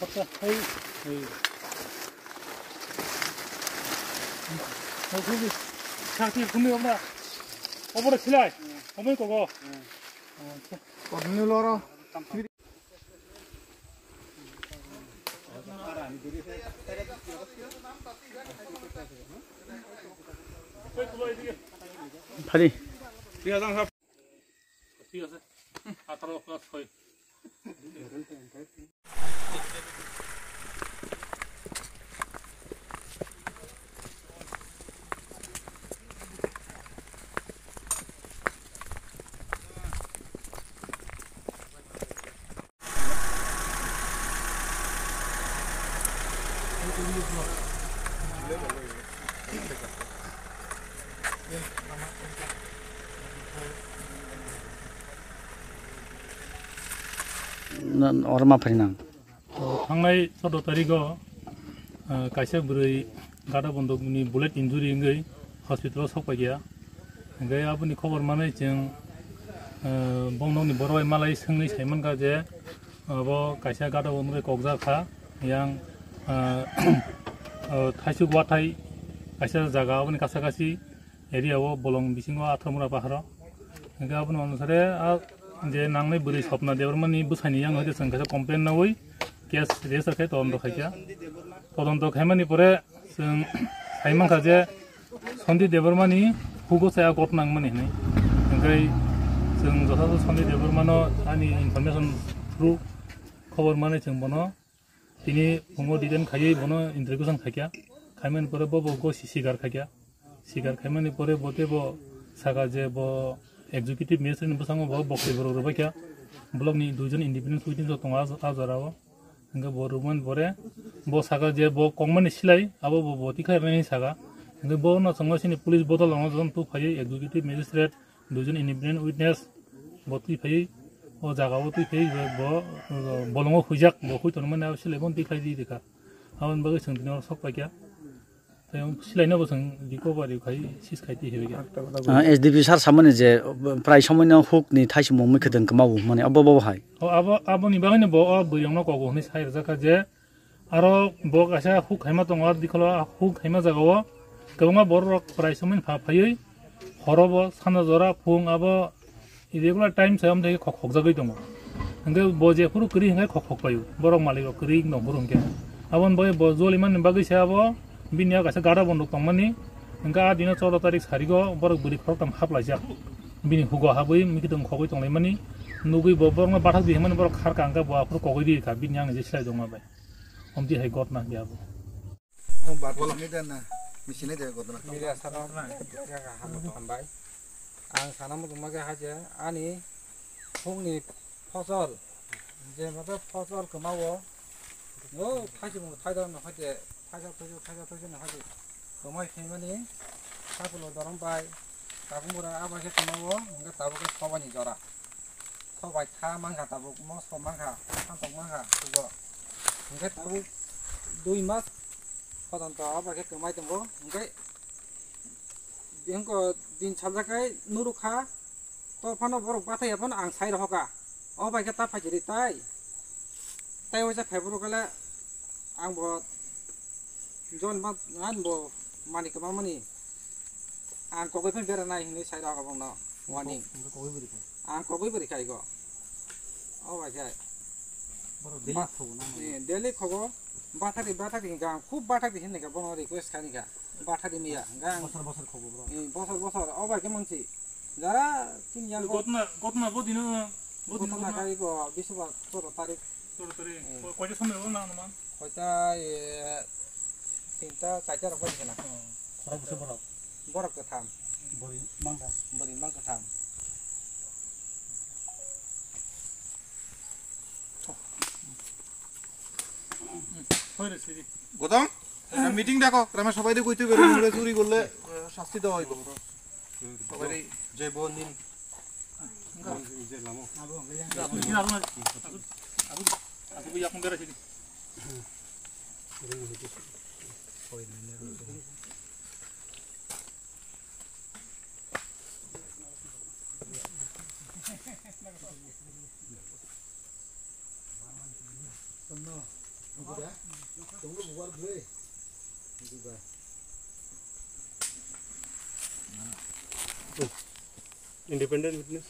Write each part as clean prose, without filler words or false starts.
갑자 헤이 헤이 거기 자기 금이 없나 어버려 치라이 어머니 거고 어느 로라 파리 비가장 합 비가서 아타로 플러스 거의 얼마 파리나 당나이 서도 다리고 가시ak beri gada bondok ni bullet injury ngai hospital sok pagia ngai abuni khobor manai jeng bongnong ni boroi malai sengni saiman ga je abo kasia gada bondok kokja kha yang thaisuk wathai kasia jaga abuni kasakasi area o bolong bisingo athamura baharo ngai abuni anusare je nangnai beri sopna debarmani busani yang hoje sengkasa complain na oi case racer খাই তদন্ত খাইয়া তদন্ত খাইমানি পরে जों সাইমান কাজে Sandeep দেববর্মানি Hugo সায়া গটনাংমানি হनै ओमफ्राय जों যথাযথ সন্দীপ দেববর্মানো आंनि इनफरमेशन थ्रु खबर माने जों बनो তিনি হুগো দিদেন খাইयै বনো ইন্টারভিউশন খাইয়া খাইমানি পরে ববো সিগার খাইয়া সিগার খাইমানি পরে বতেবো সাগা যে ব এক্সিকিউটিভ মেজিস্ট্রেট বসাঙ্গ ব বক্তব্য রবাইয়া ব্লকনি দুইজন ইন্ডিপেন্ডেন্ট উইটনেস दङ आजाराव enggak boruman bore bo saga je bo kongmani silai abo bo boti khairani saga enggak bo na songo sini police botol longo jon tu phai executive magistrate dujon independent witness boti phai o jaga bo tu phai bo bolongo khujak bo khui tonman aw silai bon ti khai di deka awon bagai sengdino sok pakya tayong silai na bo seng recovery khai sis khai ti hebe SDP sar samane je prai samane huk ni thaisi mong mekheden kamaw mane abo hai abo ni bagane bo buyong no kogo ni sai jaka je aro bo kasa huk haima tong ar dikholo huk haima jagawo gawma bor rok prai samin pha phai horobo sana jora phung abo irregular time sayam theke khok jagai dong enggak bo je puru kri ngai khok payu borok malik kri no burung ke abon boy bo joliman bagai sa abo binya kasa gada bondok tongmani enggak adina 14 tarik sarigo borok buri khok tam haplajak bini hugo habui mikidong khogoi tonglaimani nugui boborma bathak di man borok khar kangka bo afro kogoi di ka binyang je slai dongma bai omti hai got na biabo om batol ni den misine de got na media sarana ya ga hamu tambai ang sanamu dumaga haje ani hongni फसल जे मतलब फसल कमाओ no 타지모 타다는 하제 타자 터지는 하제 कमा이 खेमानि साकुलो दरम bye ताबुमुरा आबाके कमाओ nga tabuke सबani जरा सबाय था मांगा Tabuk म सब मांगा सान्तक मांगा तुगो nga ताबुक 2 मास पदन्त आबाके कमाइ दंगो nga बेंको दिन छाजाkai नुरुखा तो फनो बरक बाथाय फन आं साइ रहका अबाके ता फाजिरि ताइ होजा फेब्रु गले आं बो जन मा आन बो मानि कमा मानि आं कगै फेन बेरा नाय हिनि साइ रहका बंनो वानि आं कगै बरि खाइगो अबाके डेली खगो बाथारि गां खूब बाथारि हिननेगा बनो रिक्वेस्ट खानिगा बाथारि मिया गां बसर खगो बसर अबाके मानसि जरा तीन यान gotna bo dino गतना खाइगो 14 तारिख koje samay na naman koita tinta saja rok bagi na khorok se borok ke tham bori mang ke tham hoire siri গতম মিটিং দেখো গ্রামে সবাই রে কইতে বেরে মুড়ে চুরি করলে শাস্তি দেওয়া হইব সবাই যে বোন দিন যে লামো aku biyak mbera sini independent witness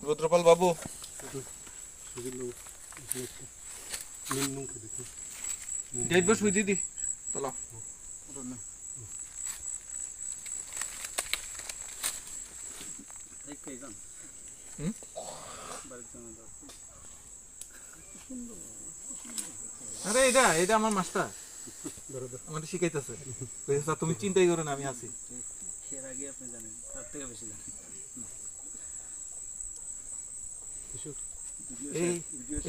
Rudrapal बाबू डेट बस हुई दीदी चलो আরে এটা এটা আমার মাস্টার আমাকে শিখাইতেছে তুমি চিন্তাই করো না আমি আছি এর আগে আপনি জানেন তার থেকে বেশি জানেন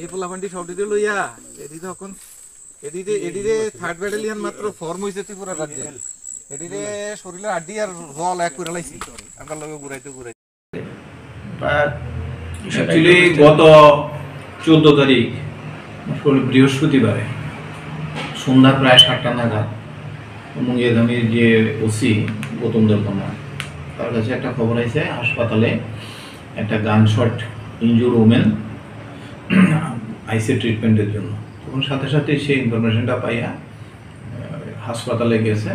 এই পোলাপান্ডি সব দিতে লইয়া এদিকে তখন এদিকে থার্ড ব্যাটালিয়ন মাত্র ফর্ম হইছে ত্রিপুরা রাজ্যে এদিকে শরীরের আড্ডি আর রল এক করে লাইছি আমরা লগে ঘুরাইতে অ্যাকচুয়ালি গত 14 তারিখ বৃহস্পতিবারে সন্ধ্যা প্রায় 7টা নাগাদ মুঙ্গিয়াগামীর যে ওসি গৌতম দেববর্মা তার কাছে একটা খবর আছে হাসপাতালে একটা গানশট ইনজুর ওমেন আইসি ট্রিটমেন্টের জন্য। তখন সাথে সাথে সেই ইনফরমেশনটা পাইয়া হাসপাতালে গেছে।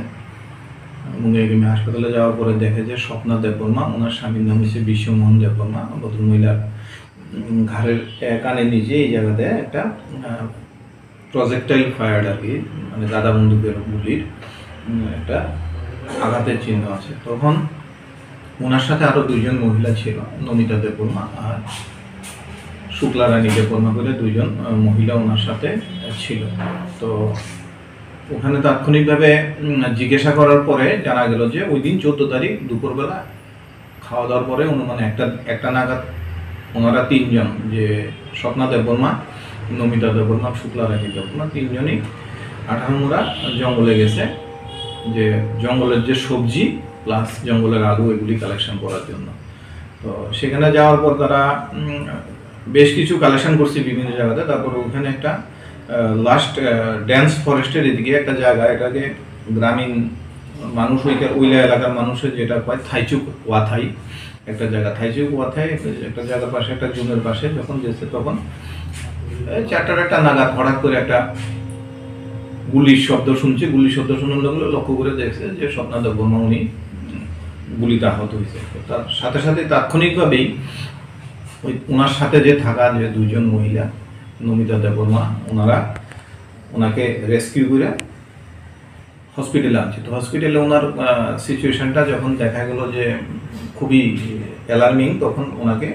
মুঙ্গিয়াগামী হাসপাতালে যাওয়ার পরে দেখে যে স্বপ্না দেববর্মা, ওনার স্বামীর নাম হচ্ছে বিশ্বমোহন দেববর্মা, ভদ্রমহিলার ঘাড়ের কানের নিচে এই জায়গাতে একটা প্রজেক্টাইল ফায়ার আর কি, মানে দাদা বন্দুকের গুলির একটা আঘাতের চিহ্ন আছে। তখন ওনার সাথে আরো 2জন মহিলা ছিল, নমিতা দেববর্মা আর শুক্লা রানী দেববর্মা করে 2জন মহিলা ওনার সাথে ছিল। তো ওখানে তাৎক্ষণিকভাবে জিজ্ঞাসা করার পরে জানা গেল যে ওই দিন 14 তারিখ দুপুরবেলা খাওয়া দাওয়ার পরে অনুমান একটা নাগাদ ওনারা 3জন, যে স্বপ্না দেববর্মা, নমিতা দেববর্মা, শুক্লা রানী দেববর্মা, 3জনই আঠারমুড়া জঙ্গলে গেছে, যে জঙ্গলের যে সবজি প্লাস জঙ্গলের আলু এগুলি কালেকশন করার জন্য। তো সেখানে যাওয়ার পর তারা বেশ কিছু কালেকশন করছে বিভিন্ন জায়গাতে। তারপর ওখানে একটা লাস্ট ড্যান্স ফরেস্টের এদিকে একটা জায়গা, এটাকে গ্রামীণ মানুষ ওই এলাকার মানুষের যেটা কয় থাইচুক ওয়াথাই একটা জায়গা, থাইচুক ওয়াথাই একটা জায়গার পাশে একটা জুনের পাশে যখন গেছে তখন 4টা নাগাদ হঠাৎ করে একটা গুলির শব্দ শুনছে। গুলির শব্দ শোনার লাগলো, লক্ষ্য করে দেখছে যে স্বপ্না দেববর্মা উনি গুলিতে আহত হয়েছে। তার সাথে সাথে তাৎক্ষণিকভাবেই ওই ওনার সাথে যে থাকা যে 2জন মহিলা, নমিতা দেববর্মা, ওনাকে রেস্কিউ করে হসপিটালে আনছে। তো হসপিটালে ওনার সিচুয়েশনটা যখন দেখা গেল যে খুবই অ্যালার্মিং, তখন ওনাকে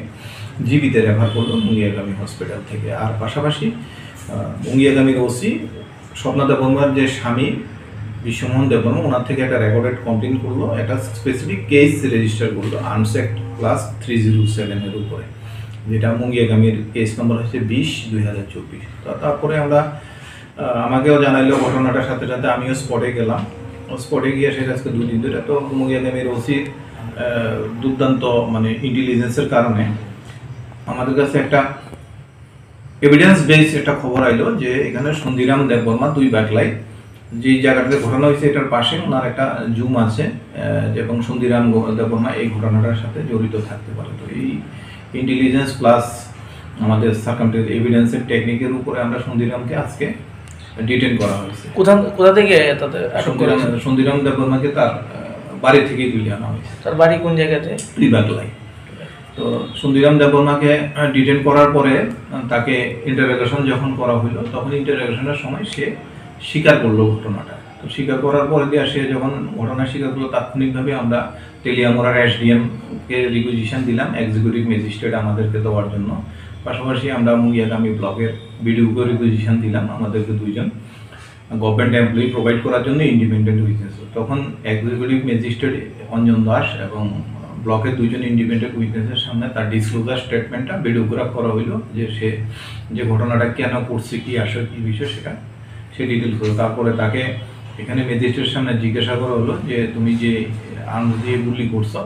জীবিতে রেফার করলো মুঙ্গিয়াগামী হসপিটাল থেকে। আর পাশাপাশি মুঙ্গিয়াগামীর ওসি স্বপ্না দেববর্মার যে স্বামী বিশ্বমোহন দেববর্মা, ওনার থেকে একটা রেকর্ডেড কমপ্লেন করলো, একটা স্পেসিফিক কেস রেজিস্টার করলো আর্মস অ্যাক্ট ক্লাস 307 এর উপরে, যেটা মুঙ্গিয়াগামীর কেস নম্বর হচ্ছে 20/2024। তারপরে আমাকেও জানাইলো ঘটনাটার সাথে সাথে আমিও স্পটে গেলাম। স্পটে গিয়ে সেটা আজকে 2 দিন ধরে। তো মুঙ্গিয়াগামীর ওসির দুর্দান্ত মানে ইন্টেলিজেন্সের কারণে আমাদের কাছে একটা এভিডেন্স বেস একটা খবর আইলো যে এখানে সন্ধিরাম দেববর্মা 2 ব্যাকলাই, যে জায়গাটাতে ঘটনা হয়েছে এটার পাশে ওনার একটা জুম আছে, এবং সন্ধিরাম দেববর্মা এই ঘটনাটার সাথে জড়িত থাকতে পারে। তো এই ইন্টেলিজেন্স প্লাস আমাদের সার্কামস্ট্যান্স এভিডেন্সের টেকনিকের উপরে আমরা সন্ধিরামকে আজকে ডিটেইন করা হয়েছে। কোথা থেকে তাদের সন্ধিরাম দেববর্মাকে তার বাড়ি থেকেই তুলে আনা হয়েছে। তার বাড়ি কোন জায়গাতে? বাকলাই। তো সন্ধিরাম দেববর্মাকে ডিটেইন করার পরে তাকে ইন্টারোগেশন যখন করা হলো, তখন ইন্টারোগেশনের সময় সে স্বীকার করলো ঘটনাটা। তো স্বীকার করার পরে দিয়ে সে যখন ঘটনা স্বীকার করলো, তাৎক্ষণিকভাবে আমরা তেলিয়ামোড়ার SDM-কে রিকুইজিশন দিলাম এক্সিকিউটিভ ম্যাজিস্ট্রেট আমাদেরকে দেওয়ার জন্য। পাশাপাশি আমরা মুঙ্গিয়াগামী ব্লকের বিডিওকে রিকুইজিশন দিলাম আমাদেরকে 2জন গভর্নমেন্ট এমপ্লয়ি প্রোভাইড করার জন্য ইন্ডিপেন্ডেন্ট উইটনেস। তখন এক্সিকিউটিভ ম্যাজিস্ট্রেট অঞ্জন দাস এবং ব্লকের 2জন ইন্ডিপেন্ডেন্ট উইটনেসের সামনে তার ডিসক্লোজার স্টেটমেন্টটা ভিডিওগ্রাফ করা হইলো, যে সে যে ঘটনাটা কেন করছে, কি আসলে কি বিষয় সেটা সে ডিটেলস করলো। তারপরে তাকে এখানে ম্যাজিস্ট্রেটের সামনে জিজ্ঞাসা করা হলো যে তুমি যে আর্মস দিয়ে গুলি করছো,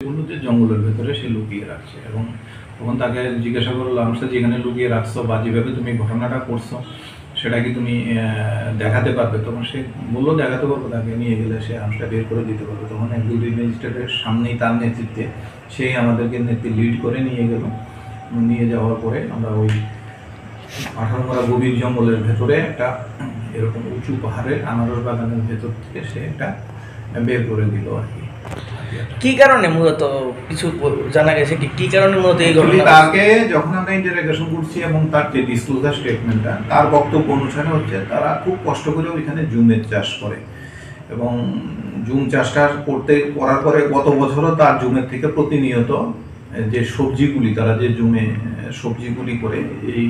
বললো যে জঙ্গলের ভেতরে সে লুকিয়ে রাখছে। এবং তখন তাকে জিজ্ঞাসা করলো আর্মসটা যেখানে লুকিয়ে রাখছো বা যেভাবে তুমি ঘটনাটা করছো সেটা কি তুমি দেখাতে পারবে? তখন সে বললো দেখাতে পারবো, তাকে নিয়ে গেলে সে আর্মসটা বের করে দিতে পারবে। তখন এক্সিকিউটিভ ম্যাজিস্ট্রেটের সামনেই তার নেতৃত্বে সেই আমাদেরকে লিড করে নিয়ে গেল। নিয়ে যাওয়ার পরে আমরা ওই আঠারোমরা গভীর জঙ্গলের ভেতরে একটা এরকম উঁচু পাহাড়ের আনারস বাগানের ভেতর থেকে সে একটা বের করে দিল আর কি। কি কারণে মূলত কিছু জানা গেছে কি কারণে মূলত এই ঘটনা? তাকে যখন আমরা ইন্টারোগেশন করছি এবং তার যে ডিসক্লোজার স্টেটমেন্টটা, তার বক্তব্য অনুসারে হচ্ছে তারা খুব কষ্ট করে ওইখানে জুমের চাষ করে এবং জুম চাষটা করার পরে গত বছরও তার জুমের থেকে প্রতিনিয়ত যে সবজিগুলি, তারা যে জুমে সবজিগুলি করে এই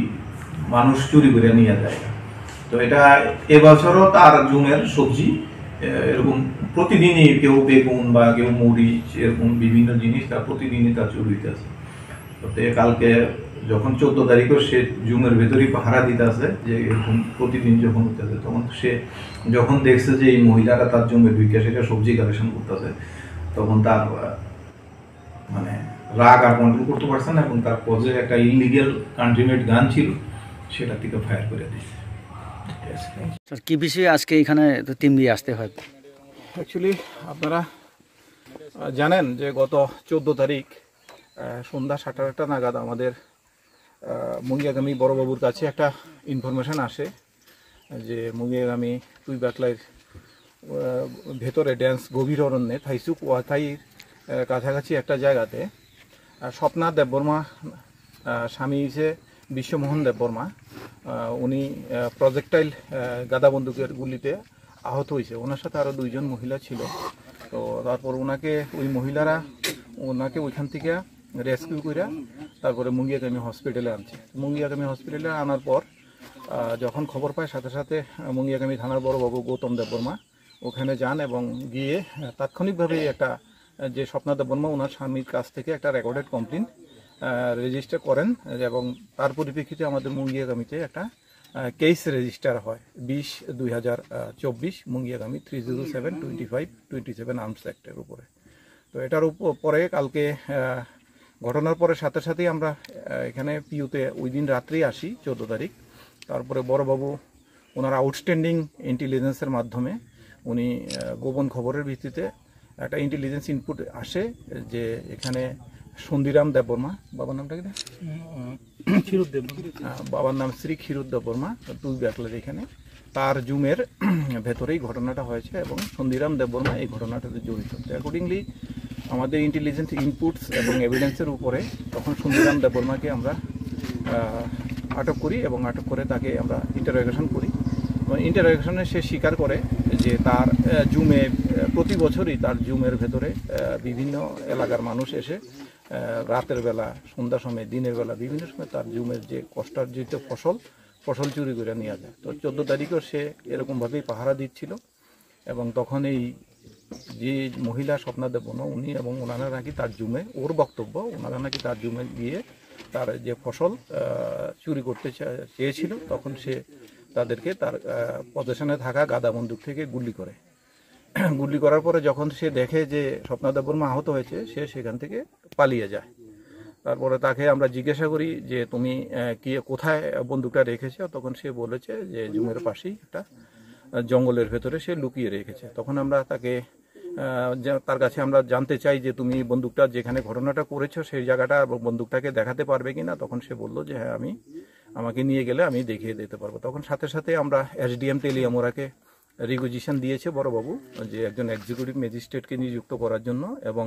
মানুষ চুরি করে নিয়ে যায়। তো এটা এবছরও তার জুমের সবজি এরকম প্রতিদিনই কেউ বেগুন বা কেউ মরিচ এরকম বিভিন্ন জিনিস তার প্রতিদিনই তার চুরি হইতেছে। তো কালকে যখন 14 তারিখও সে জুমের ভেতরেই পাহারা দিতে আছে যে এরকম প্রতিদিন যখন হইতেছে, তখন সে যখন দেখছে যে এই মহিলারা তার জমির বিকাশ এটা সবজি কালেকশন করতেছে, তখন তার মানে রাগ আর কন্ট্রোল করতে পারছে না এবং তার পজে একটা ইলিগেল কান্ট্রিমেড গান ছিল, সেটা থেকে ফায়ার করে দিয়েছে। স্যার কি বিষয়ে আজকে এখানে টিম দিয়ে আসতে হয়? অ্যাকচুয়ালি আপনারা জানেন যে গত 14 তারিখ সন্ধ্যা 7:30 নাগাদ আমাদের মুঙ্গিয়াগামী বড়বাবুর কাছে একটা ইনফরমেশন আসে যে মুঙ্গিয়াগামী তুইবাকলাইয়ের ভেতরে ড্যান্স গভীর অরণ্যে থাইসুক ওয়াথাইয়ের কাছাকাছি একটা জায়গাতে স্বপ্না দেববর্মা, স্বামী হিসেবে বিশ্বমোহন দেববর্মা, উনি প্রজেক্টাইল গাদা বন্দুকের গুলিতে আহত হয়েছে। ওনার সাথে আরও 2জন মহিলা ছিল। তো তারপর ওই মহিলারা ওনাকে ওইখান থেকে রেস্কিউ করে তারপরে মুঙ্গিয়াগামী হসপিটালে আনছে। মুঙ্গিয়াগামী হসপিটালে আনার পর যখন খবর পায় সাথে সাথে মুঙ্গিয়াগামী থানার বড়বাবু গৌতম দেববর্মা ওখানে যান এবং গিয়ে তাৎক্ষণিকভাবে একটা যে স্বপ্না দেববর্মা ওনার স্বামীর কাছ থেকে একটা রেকর্ডেড কমপ্লেন রেজিস্টার করেন এবং তার পরিপ্রেক্ষিতে আমাদের মুঙ্গিয়াগামীতে একটা কেস রেজিস্টার হয় 20/2024 মুঙ্গিয়াগামী 307/25/27 আর্মস অ্যাক্টের উপরে। তো এটার পরে কালকে ঘটনার পরে সাথে সাথেই আমরা এখানে পিউতে ওই দিন রাত্রেই আসি 14 তারিখ। তারপরে বড়বাবু ওনার আউটস্ট্যান্ডিং ইন্টেলিজেন্সের মাধ্যমে উনি গোপন খবরের ভিত্তিতে একটা ইন্টেলিজেন্স ইনপুট আসে যে এখানে সন্দিরাম দেববর্মা, বাবার নামটা কি? বাবার নাম শ্রী ক্ষীরোদ দেববর্মা, তুইবাকলার এখানে তার জুমের ভেতরেই ঘটনাটা হয়েছে এবং সন্দিরাম দেববর্মা এই ঘটনাটাতে জড়িত। অ্যাকর্ডিংলি আমাদের ইন্টেলিজেন্স ইনপুটস এবং এভিডেন্সের উপরে তখন সন্দিরাম দেববর্মাকে আমরা আটক করি এবং আটক করে তাকে আমরা ইন্টারোগেশন করি। ইন্টারোগেশনে সে স্বীকার করে যে তার জুমে প্রতি বছরই তার জুমের ভেতরে বিভিন্ন এলাকার মানুষ এসে রাতের বেলা, সন্ধ্যার সময়, দিনের বেলা বিভিন্ন সময় তার জুমের যে কষ্টার্জিত ফসল চুরি করে নিয়ে যায়। তো 14 তারিখও সে এরকমভাবেই পাহারা দিচ্ছিল এবং তখন এই যে মহিলা স্বপ্না দেববর্মা উনি এবং ওনারা নাকি তার জুমে, ওর বক্তব্য ওনারা নাকি তার জুমে গিয়ে তার যে ফসল চুরি করতে চেয়েছিল, তখন সে তাদেরকে তার পজিশনে থাকা গাদা বন্দুক থেকে গুলি করে। গুলি করার পরে যখন সে দেখে যে স্বপ্না দেববর্মা আহত হয়েছে, সে সেখান থেকে পালিয়ে যায়। তারপরে তাকে আমরা জিজ্ঞাসা করি যে তুমি কোথায় বন্দুকটা রেখেছো? তখন সে বলেছে যে জুমের পাশেই একটা জঙ্গলের ভেতরে সে লুকিয়ে রেখেছে। তখন আমরা তার কাছে আমরা জানতে চাই যে তুমি বন্দুকটা যেখানে ঘটনাটা করেছো সেই জায়গাটা বন্দুকটাকে দেখাতে পারবে কিনা? তখন সে বলল যে হ্যাঁ, আমাকে নিয়ে গেলে আমি দেখিয়ে দিতে পারবো। তখন সাথে সাথে আমরা SDM টেলিয়ামোরাকে রিকুইজিশন দিয়েছে বড়বাবু যে একজন এক্সিকিউটিভ ম্যাজিস্ট্রেটকে নিযুক্ত করার জন্য এবং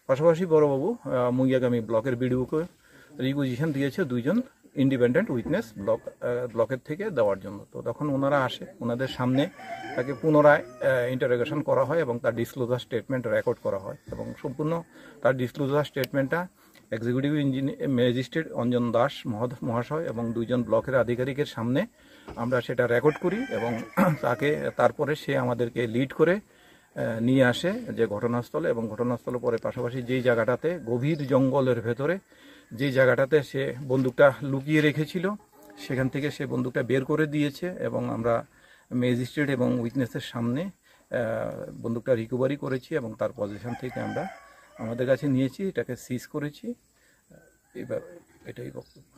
পাশাপাশি বড়বাবু মুঙ্গিয়াগামী ব্লকের বিডিওকে রিকুইজিশন দিয়েছে 2জন ইন্ডিপেন্ডেন্ট উইটনেস ব্লকের থেকে দেওয়ার জন্য। তো তখন ওনারা আসে, ওনাদের সামনে তাকে পুনরায় ইন্টারোগেশন করা হয় এবং তার ডিসক্লোজার স্টেটমেন্ট রেকর্ড করা হয় এবং সম্পূর্ণ তার ডিসক্লোজার স্টেটমেন্টটা এক্সিকিউটিভ ম্যাজিস্ট্রেট অঞ্জন দাস মহাশয় এবং 2জন ব্লকের আধিকারিকের সামনে আমরা সেটা রেকর্ড করি এবং তারপরে সে আমাদেরকে লিড করে নিয়ে আসে যে ঘটনাস্থলে এবং ঘটনাস্থলে পরে পাশাপাশি যেই জায়গাটাতে গভীর জঙ্গলের ভেতরে যেই জায়গাটাতে সে বন্দুকটা লুকিয়ে রেখেছিল সেখান থেকে সে বন্দুকটা বের করে দিয়েছে এবং আমরা ম্যাজিস্ট্রেট এবং উইটনেসের সামনে বন্দুকটা রিকভারি করেছি এবং তার পজিশন থেকে আমরা আমাদের কাছে নিয়েছি, এটাকে সিজ করেছি। এটাই বক্তব্য।